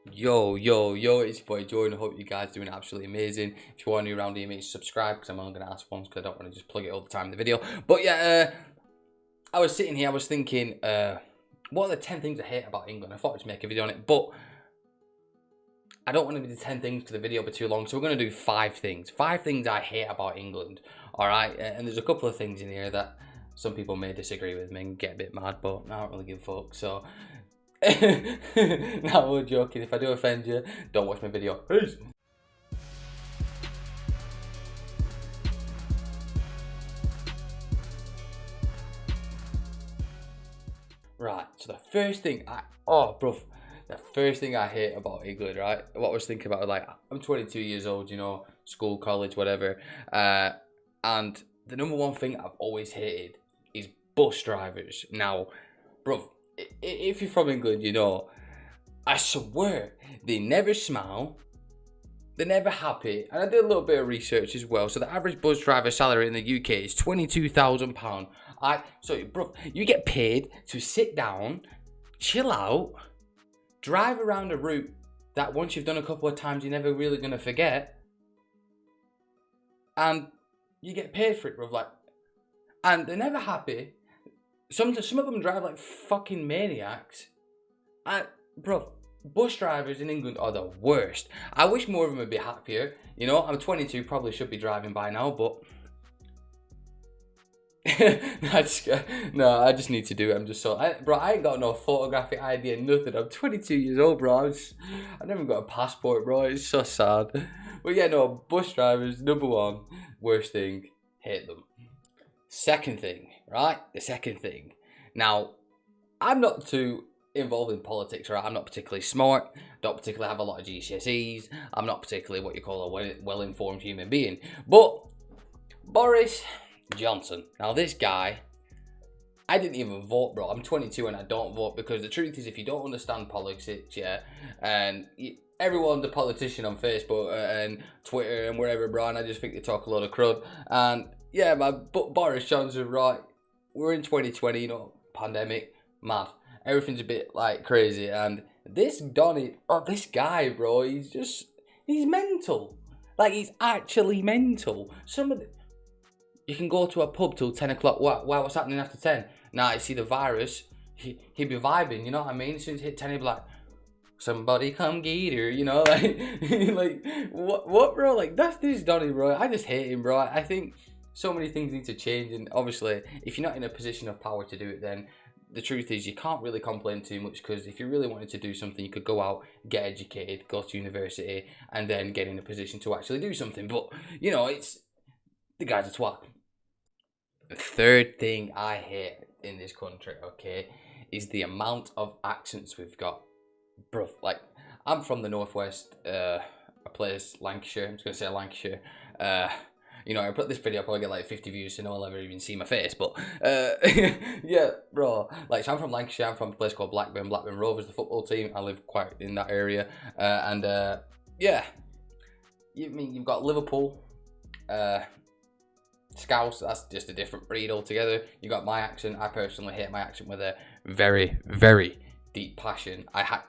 Yo, it's your boy Jordan. I hope you guys are doing absolutely amazing. If you are new around here, make sure to subscribe because I'm only going to ask once because I don't want to just plug it all the time in the video. But yeah, I was sitting here, I was thinking, what are the 10 things I hate about England? I thought I'd make a video on it, but I don't want to do the 10 things to the video be too long, so we're going to do 5 things. 5 things I hate about England, alright? And there's a couple of things in here that some people may disagree with me and get a bit mad, but I don't really give a fuck, so... No, we're joking. If I do offend you, don't watch my video. Peace. Right, so the first thing the first thing I hate about England, right? What I was thinking about, like, I'm 22 years old, you know, school, college, whatever. And the number one thing I've always hated is bus drivers. Now, bruv, if you're from England, you know, I swear, they never smile, they're never happy. And I did a little bit of research as well. So the average bus driver salary in the UK is £22,000. So, bro, you get paid to sit down, chill out, drive around a route that once you've done a couple of times, you're never really going to forget. And you get paid for it, bro. Like, and they're never happy. Some of them drive like fucking maniacs. And, bro, bus drivers in England are the worst. I wish more of them would be happier. You know, I'm 22, probably should be driving by now, but... I just need to do it. I'm just bro, I ain't got no photographic ID, nothing. I'm 22 years old, bro. I've never got a passport, bro. It's so sad. But yeah, no, bus drivers, number one, worst thing, hate them. Second thing, right? The second thing. Now, I'm not too involved in politics, right? I'm not particularly smart, don't particularly have a lot of GCSEs, I'm not particularly what you call a well-informed human being. But Boris Johnson, now this guy, I didn't even vote, bro. I'm 22 and I don't vote because the truth is, if you don't understand politics, yeah, and everyone's a politician on Facebook and Twitter and wherever, bro, and I just think they talk a lot of crud. And yeah, man, but Boris Johnson, right, we're in 2020, you know, pandemic, mad. Everything's a bit, like, crazy. And this guy, bro, he's mental. Like, he's actually mental. You can go to a pub till 10 o'clock. What's happening after 10? Nah, I see the virus. He'd be vibing, you know what I mean? As soon as it hit 10, he'd be like, somebody come get her, you know? Like, like what, bro? Like, that's this Donny, bro. I just hate him, bro. I think so many things need to change. And obviously, if you're not in a position of power to do it, then the truth is you can't really complain too much, because if you really wanted to do something, you could go out, get educated, go to university, and then get in a position to actually do something. But, you know, the guy's a twat. The third thing I hate in this country, okay, is the amount of accents we've got. Bro, like, I'm from the northwest, a place, Lancashire. I'm just going to say Lancashire. You know, I put this video, I'll probably get like 50 views, so no one will ever even see my face, but, yeah, bro, like, so I'm from Lancashire, I'm from a place called Blackburn Rovers, the football team. I live quite in that area, yeah, you've got Liverpool, Scouse, that's just a different breed altogether. You got my accent. I personally hate my accent with a very, very deep passion. I had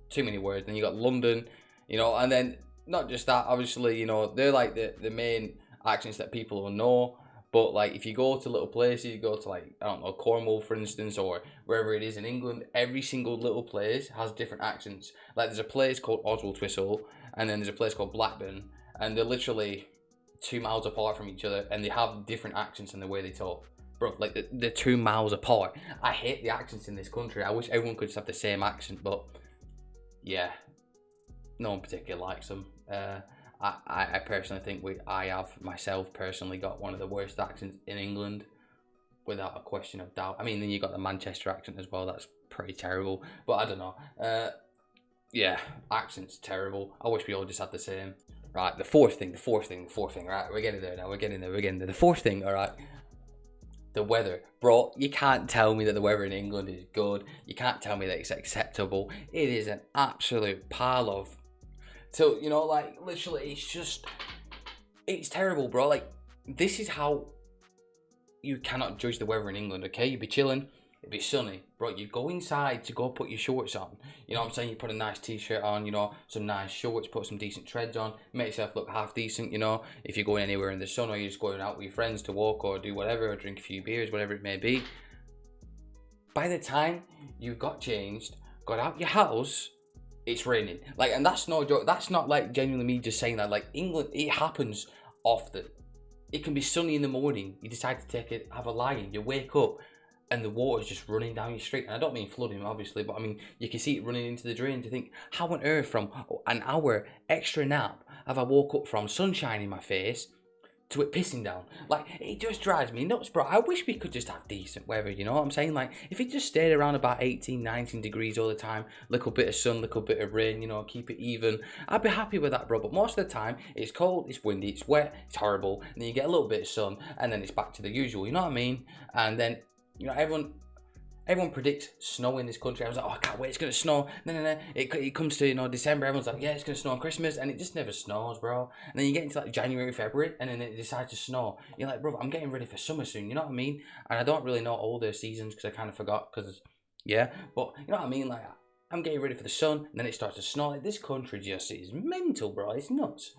too many words. Then you got London, you know, and then not just that, obviously, you know, they're like the main accents that people will know. But like, if you go to little places, you go to, like, I don't know, Cornwall, for instance, or wherever it is in England, every single little place has different accents. Like, there's a place called Oswald and then there's a place called Blackburn, and they're literally 2 miles apart from each other, and they have different accents in the way they talk. Bro, like, they're 2 miles apart. I hate the accents in this country. I wish everyone could just have the same accent, but yeah, no one particularly likes them. I personally think I have myself personally got one of the worst accents in England, without a question of doubt. I mean, then you got the Manchester accent as well. That's pretty terrible, but I don't know. Yeah, accent's terrible. I wish we all just had the same. Right, the fourth thing, right, we're getting there now, we're getting there. The fourth thing, alright, the weather. Bro, you can't tell me that the weather in England is good, you can't tell me that it's acceptable. It is an absolute pile of, you know, like, literally, it's terrible, bro. Like, this is how you cannot judge the weather in England, okay? You'd be chilling, it'd be sunny, bro. You go inside to go put your shorts on. You know what I'm saying? You put a nice t-shirt on, you know, some nice shorts, put some decent treads on, make yourself look half decent, you know. If you're going anywhere in the sun or you're just going out with your friends to walk or do whatever, or drink a few beers, whatever it may be. By the time you've got changed, got out your house, it's raining. Like, and that's no joke. That's not like genuinely me just saying that. Like, England, it happens often. It can be sunny in the morning. You decide to have a lie in. You wake up and the water's just running down your street. And I don't mean flooding, obviously, but I mean, you can see it running into the drain. You think, how on earth from an hour extra nap have I woke up from sunshine in my face to it pissing down? Like, it just drives me nuts, bro. I wish we could just have decent weather, you know what I'm saying? Like, if it just stayed around about 18, 19 degrees all the time, little bit of sun, little bit of rain, you know, keep it even, I'd be happy with that, bro. But most of the time, it's cold, it's windy, it's wet, it's horrible, and then you get a little bit of sun, and then it's back to the usual, you know what I mean? And then, you know, everyone predicts snow in this country. I was like, oh, I can't wait, it's going to snow. No. It comes to, you know, December, everyone's like, yeah, it's going to snow on Christmas, and it just never snows, bro. And then you get into like January, February, and then it decides to snow. You're like, bro, I'm getting ready for summer soon, you know what I mean? And I don't really know all the seasons because I kind of forgot, because, yeah, but you know what I mean? Like, I'm getting ready for the sun, and then it starts to snow. Like, this country just is mental, bro. It's nuts.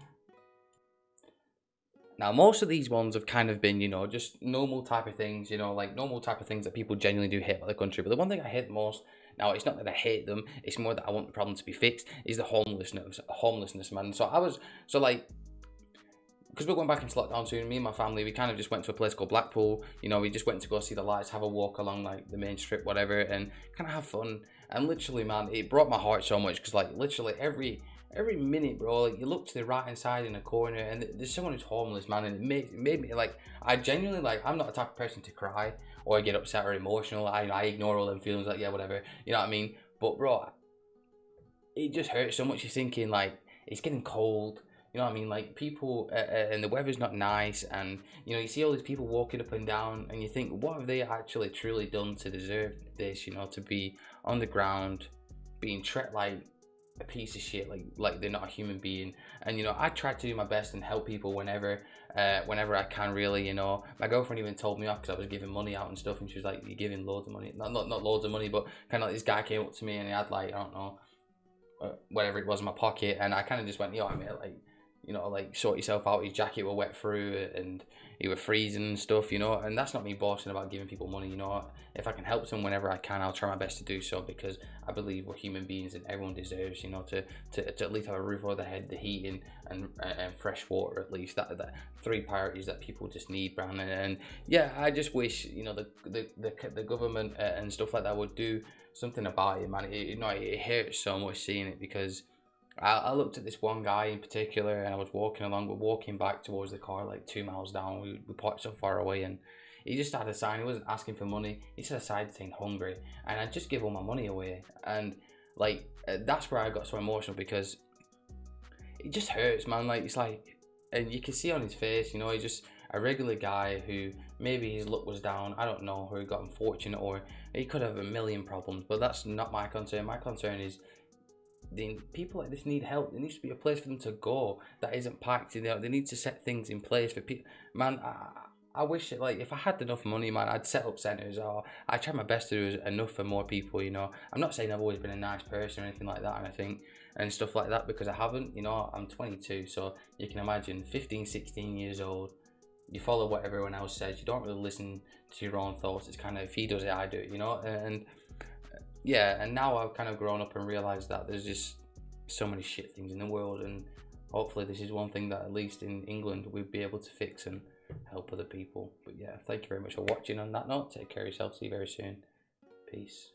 Now, most of these ones have kind of been, you know, just normal type of things, you know, like normal type of things that people genuinely do hate about the country. But the one thing I hate the most, now it's not that I hate them, it's more that I want the problem to be fixed, is the homelessness, man. Because we're going back into lockdown soon, me and my family, we kind of just went to a place called Blackpool. You know, we just went to go see the lights, have a walk along like the main strip, whatever, and kind of have fun. And literally, man, it brought my heart so much, because like literally every minute, bro, like you look to the right hand side in a corner and there's someone who's homeless, man, and it made me like, I genuinely, like, I'm not the type of person to cry or get upset or emotional. I ignore all them feelings, like, yeah, whatever, you know what I mean? But bro, it just hurts so much. You're thinking like, it's getting cold, you know what I mean? Like, people, and the weather's not nice, and you know, you see all these people walking up and down, and you think, what have they actually truly done to deserve this, you know, to be on the ground being treated like a piece of shit, like they're not a human being. And you know, I try to do my best and help people whenever I can, really. You know, my girlfriend even told me off because I was giving money out and stuff, and she was like, you're giving loads of money, not loads of money, but kind of like, this guy came up to me and he had like, I don't know, whatever it was in my pocket, and I kind of just went, yo, I mean, like, you know, like, sort yourself out. His jacket were wet through it and he were freezing and stuff, you know. And that's not me boasting about giving people money, you know. If I can help them whenever I can, I'll try my best to do so, because I believe we're human beings and everyone deserves, you know, to at least have a roof over their head, the heating, and fresh water, at least. That three priorities that people just need, Brandon. And yeah, I just wish, you know, the government and stuff like that would do something about it, man. It hurts so much seeing it, because I looked at this one guy in particular, and I was we're walking back towards the car, like 2 miles down. We parked so far away, and he just had a sign. He wasn't asking for money. He just had a sign saying hungry, and I just give all my money away. And like, that's where I got so emotional, because it just hurts, man. Like, it's like, and you can see on his face, you know, he's just a regular guy who maybe his luck was down. I don't know, or he got unfortunate, or he could have a million problems. But that's not my concern. My concern is, people like this need help. There needs to be a place for them to go that isn't packed. You know, they need to set things in place for people. Man, I wish it, like, if I had enough money, man, I'd set up centres, or I'd try my best to do enough for more people, you know. I'm not saying I've always been a nice person or anything like that, and I think, and stuff like that, because I haven't, you know. I'm 22, so you can imagine 15, 16 years old, you follow what everyone else says, you don't really listen to your own thoughts. It's kind of, if he does it, I do it, you know. And yeah, and now I've kind of grown up and realised that there's just so many shit things in the world, and hopefully this is one thing that, at least in England, we'd be able to fix and help other people. But yeah, thank you very much for watching. On that note, take care of yourself, see you very soon. Peace.